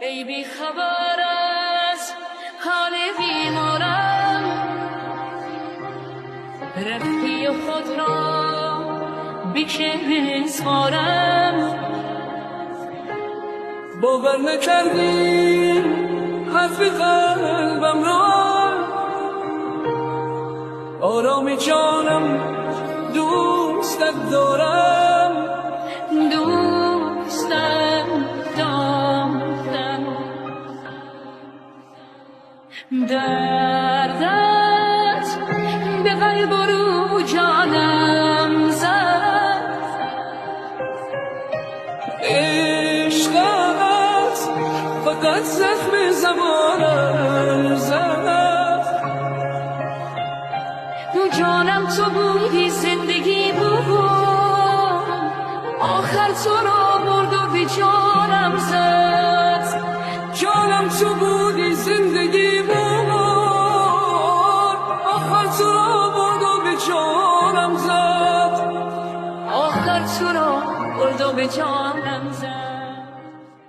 ای بی خبر از حال بیمارم، رفتی و خود را بیکه سپارم. باور نکردی حرف قلبم را، آرامی جانم دوستت دارم. دوستم دارم، دردت به قلب و رو جانم زد. عشقت فقط زخم زبانم زد. جانم تو بودی، زندگی بود، آخر تو را برد و به جانم زد. جانم تو بودی، زندگی بود، آخر تو را برد و به جانم زد. آخر تو را برد و به جانم زد.